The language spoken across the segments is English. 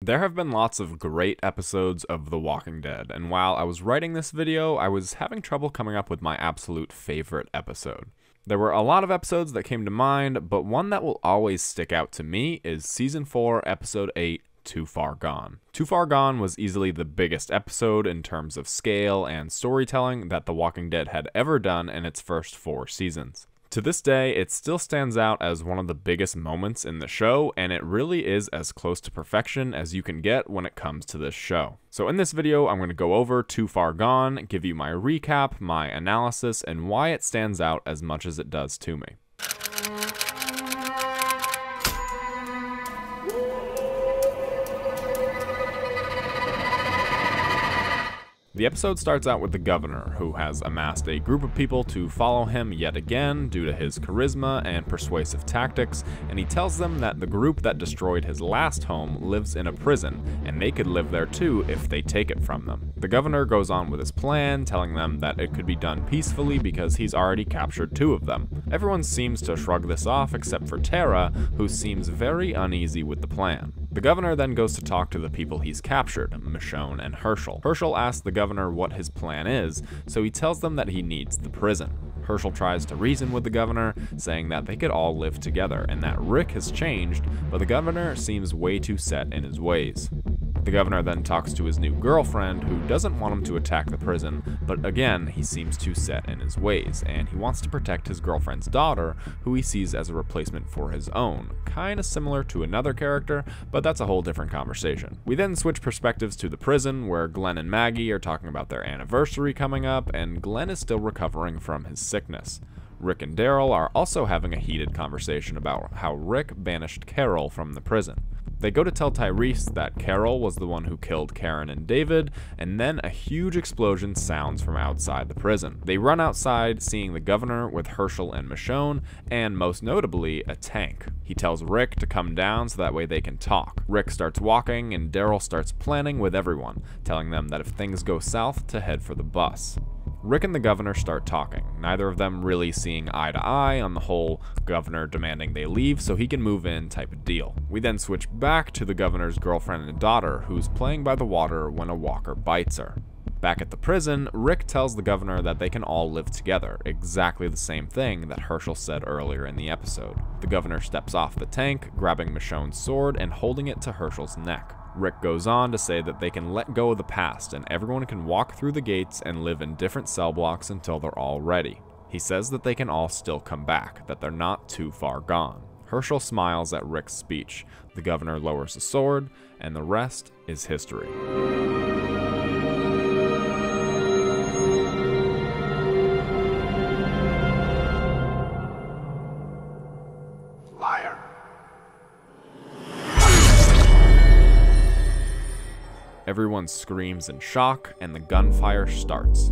There have been lots of great episodes of The Walking Dead, and while I was writing this video, I was having trouble coming up with my absolute favorite episode. There were a lot of episodes that came to mind, but one that will always stick out to me is Season 4, Episode 8, Too Far Gone. Too Far Gone was easily the biggest episode in terms of scale and storytelling that The Walking Dead had ever done in its first 4 seasons. To this day, it still stands out as one of the biggest moments in the show, and it really is as close to perfection as you can get when it comes to this show. So in this video, I'm going to go over Too Far Gone, give you my recap, my analysis, and why it stands out as much as it does to me. The episode starts out with the governor, who has amassed a group of people to follow him yet again due to his charisma and persuasive tactics, and he tells them that the group that destroyed his last home lives in a prison, and they could live there too if they take it from them. The governor goes on with his plan, telling them that it could be done peacefully because he's already captured 2 of them. Everyone seems to shrug this off except for Tara, who seems very uneasy with the plan. The governor then goes to talk to the people he's captured, Michonne and Herschel. Herschel asks the governor what his plan is, so he tells them that he needs the prison. Herschel tries to reason with the governor, saying that they could all live together and that Rick has changed, but the governor seems way too set in his ways. The governor then talks to his new girlfriend, who doesn't want him to attack the prison, but again, he seems too set in his ways, and he wants to protect his girlfriend's daughter, who he sees as a replacement for his own, kinda similar to another character, but that's a whole different conversation. We then switch perspectives to the prison, where Glenn and Maggie are talking about their anniversary coming up, and Glenn is still recovering from his sickness. Rick and Daryl are also having a heated conversation about how Rick banished Carol from the prison. They go to tell Tyrese that Carol was the one who killed Karen and David, and then a huge explosion sounds from outside the prison. They run outside, seeing the governor with Herschel and Michonne, and most notably, a tank. He tells Rick to come down so that way they can talk. Rick starts walking, and Daryl starts planning with everyone, telling them that if things go south, to head for the bus. Rick and the governor start talking, neither of them really seeing eye to eye on the whole governor demanding they leave so he can move in type of deal. We then switch back to the governor's girlfriend and daughter, who's playing by the water when a walker bites her. Back at the prison, Rick tells the governor that they can all live together, exactly the same thing that Herschel said earlier in the episode. The governor steps off the tank, grabbing Michonne's sword and holding it to Herschel's neck. Rick goes on to say that they can let go of the past and everyone can walk through the gates and live in different cell blocks until they're all ready. He says that they can all still come back, that they're not too far gone. Herschel smiles at Rick's speech. The governor lowers the sword, and the rest is history. Everyone screams in shock, and the gunfire starts.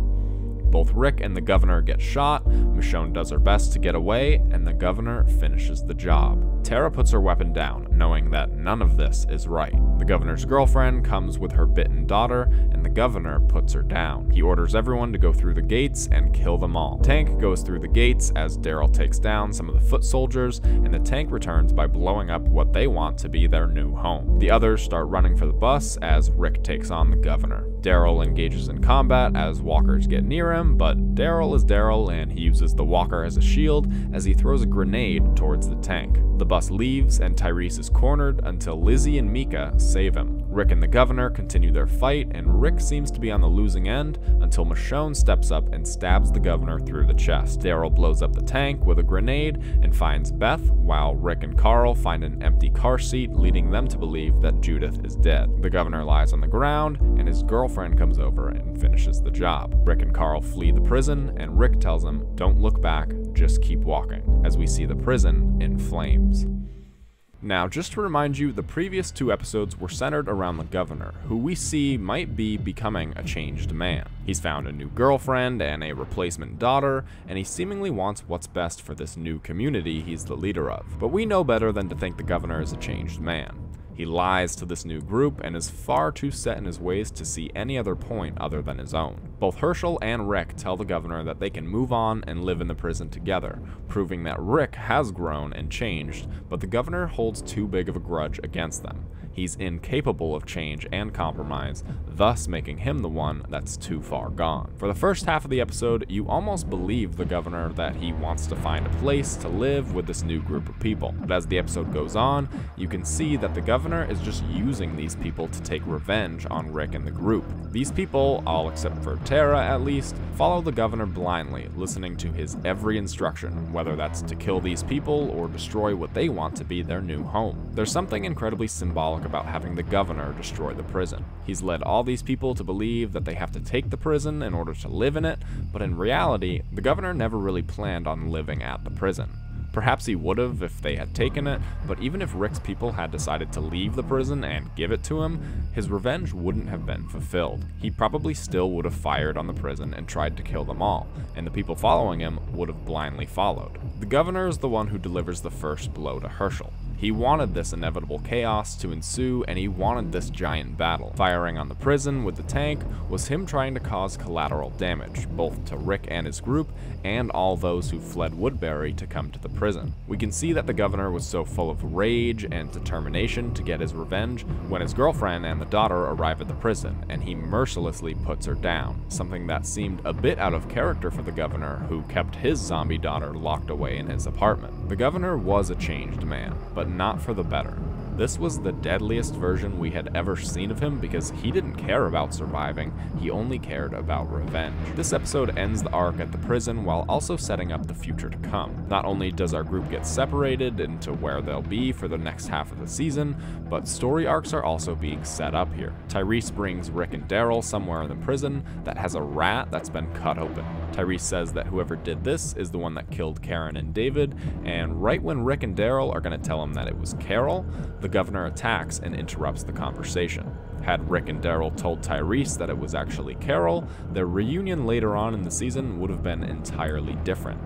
Both Rick and the governor get shot, Michonne does her best to get away, and the governor finishes the job. Tara puts her weapon down, knowing that none of this is right. The governor's girlfriend comes with her bitten daughter, and the governor puts her down. He orders everyone to go through the gates and kill them all. Tank goes through the gates as Daryl takes down some of the foot soldiers, and the tank returns by blowing up what they want to be their new home. The others start running for the bus as Rick takes on the governor. Daryl engages in combat as walkers get near him, but Daryl is Daryl and he uses the walker as a shield as he throws a grenade towards the tank. The bus leaves and Tyrese is cornered until Lizzie and Mika save him. Rick and the governor continue their fight, and Rick seems to be on the losing end until Michonne steps up and stabs the governor through the chest. Daryl blows up the tank with a grenade and finds Beth, while Rick and Carl find an empty car seat, leading them to believe that Judith is dead. The governor lies on the ground, and his girlfriend comes over and finishes the job. Rick and Carl flee the prison, and Rick tells them, "Don't look back, just keep walking," as we see the prison in flames. Now, just to remind you, the previous 2 episodes were centered around the governor, who we see might be becoming a changed man. He's found a new girlfriend and a replacement daughter, and he seemingly wants what's best for this new community he's the leader of. But we know better than to think the governor is a changed man. He lies to this new group and is far too set in his ways to see any other point other than his own. Both Herschel and Rick tell the governor that they can move on and live in the prison together, proving that Rick has grown and changed, but the governor holds too big of a grudge against them. He's incapable of change and compromise, thus making him the one that's too far gone. For the first half of the episode, you almost believe the governor that he wants to find a place to live with this new group of people. But as the episode goes on, you can see that the governor is just using these people to take revenge on Rick and the group. These people, all except for Tara at least, follow the governor blindly, listening to his every instruction, whether that's to kill these people or destroy what they want to be their new home. There's something incredibly symbolic about having the governor destroy the prison. He's led all these people to believe that they have to take the prison in order to live in it, but in reality, the governor never really planned on living at the prison. Perhaps he would have if they had taken it, but even if Rick's people had decided to leave the prison and give it to him, his revenge wouldn't have been fulfilled. He probably still would have fired on the prison and tried to kill them all, and the people following him would have blindly followed. The governor is the one who delivers the first blow to Herschel. He wanted this inevitable chaos to ensue, and he wanted this giant battle. Firing on the prison with the tank was him trying to cause collateral damage, both to Rick and his group, and all those who fled Woodbury to come to the prison. We can see that the governor was so full of rage and determination to get his revenge when his girlfriend and the daughter arrive at the prison, and he mercilessly puts her down, something that seemed a bit out of character for the governor, who kept his zombie daughter locked away in his apartment. The governor was a changed man, but not for the better. This was the deadliest version we had ever seen of him because he didn't care about surviving, he only cared about revenge. This episode ends the arc at the prison while also setting up the future to come. Not only does our group get separated into where they'll be for the next half of the season, but story arcs are also being set up here. Tyrese brings Rick and Daryl somewhere in the prison that has a rat that's been cut open. Tyrese says that whoever did this is the one that killed Karen and David, and right when Rick and Daryl are going to tell him that it was Carol, the governor attacks and interrupts the conversation. Had Rick and Daryl told Tyrese that it was actually Carol, their reunion later on in the season would have been entirely different.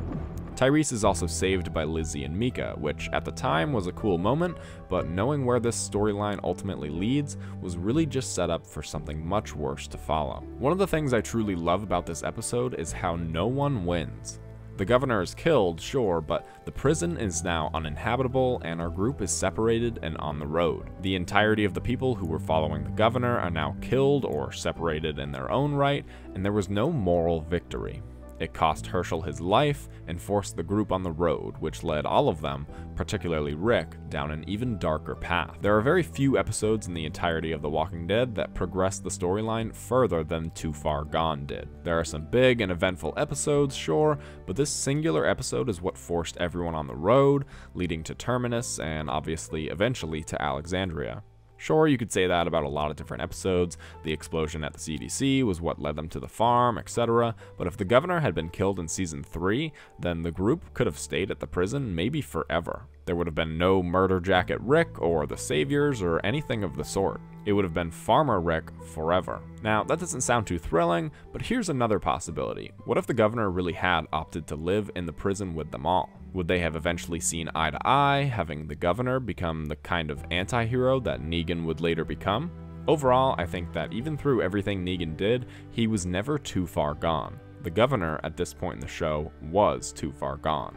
Tyrese is also saved by Lizzie and Mika, which at the time was a cool moment, but knowing where this storyline ultimately leads was really just set up for something much worse to follow. One of the things I truly love about this episode is how no one wins. The governor is killed, sure, but the prison is now uninhabitable and our group is separated and on the road. The entirety of the people who were following the governor are now killed or separated in their own right, and there was no moral victory. It cost Herschel his life and forced the group on the road, which led all of them, particularly Rick, down an even darker path. There are very few episodes in the entirety of The Walking Dead that progress the storyline further than Too Far Gone did. There are some big and eventful episodes, sure, but this singular episode is what forced everyone on the road, leading to Terminus and obviously eventually to Alexandria. Sure, you could say that about a lot of different episodes. The explosion at the CDC was what led them to the farm, etc. But if the governor had been killed in season 3, then the group could have stayed at the prison maybe forever. There would have been no Murder Jacket Rick or the Saviors or anything of the sort. It would have been Farmer Rick forever. Now, that doesn't sound too thrilling, but here's another possibility. What if the governor really had opted to live in the prison with them all? Would they have eventually seen eye to eye, having the governor become the kind of anti-hero that Negan would later become? Overall, I think that even through everything Negan did, he was never too far gone. The governor, at this point in the show, was too far gone.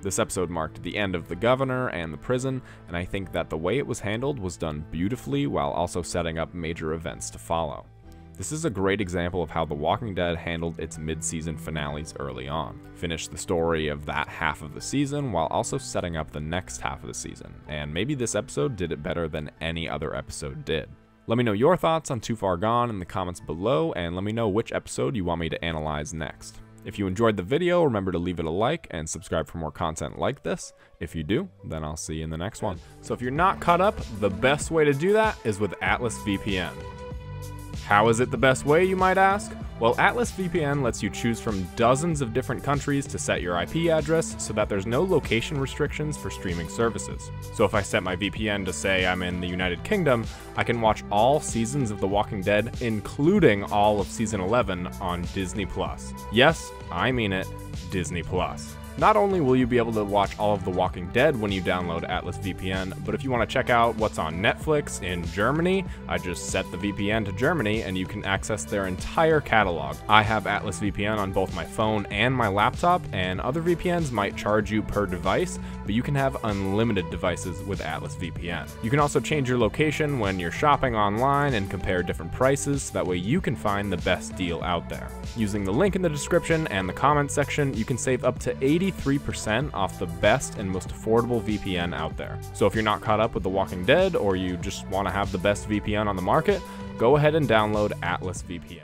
This episode marked the end of the governor and the prison, and I think that the way it was handled was done beautifully while also setting up major events to follow. This is a great example of how The Walking Dead handled its mid-season finales early on. Finished the story of that half of the season while also setting up the next half of the season, and maybe this episode did it better than any other episode did. Let me know your thoughts on Too Far Gone in the comments below, and let me know which episode you want me to analyze next. If you enjoyed the video, remember to leave it a like and subscribe for more content like this. If you do, then I'll see you in the next one. So if you're not caught up, the best way to do that is with Atlas VPN. How is it the best way, you might ask? Well, Atlas VPN lets you choose from dozens of different countries to set your IP address so that there's no location restrictions for streaming services. So if I set my VPN to say I'm in the United Kingdom, I can watch all seasons of The Walking Dead, including all of season 11 on Disney+. Yes, I mean it, Disney+. Not only will you be able to watch all of The Walking Dead when you download Atlas VPN, but if you want to check out what's on Netflix in Germany, I just set the VPN to Germany and you can access their entire catalog. I have Atlas VPN on both my phone and my laptop, and other VPNs might charge you per device, but you can have unlimited devices with Atlas VPN. You can also change your location when you're shopping online and compare different prices so that way you can find the best deal out there. Using the link in the description and the comments section, you can save up to 83% off the best and most affordable VPN out there. So if you're not caught up with The Walking Dead, or you just want to have the best VPN on the market, go ahead and download Atlas VPN.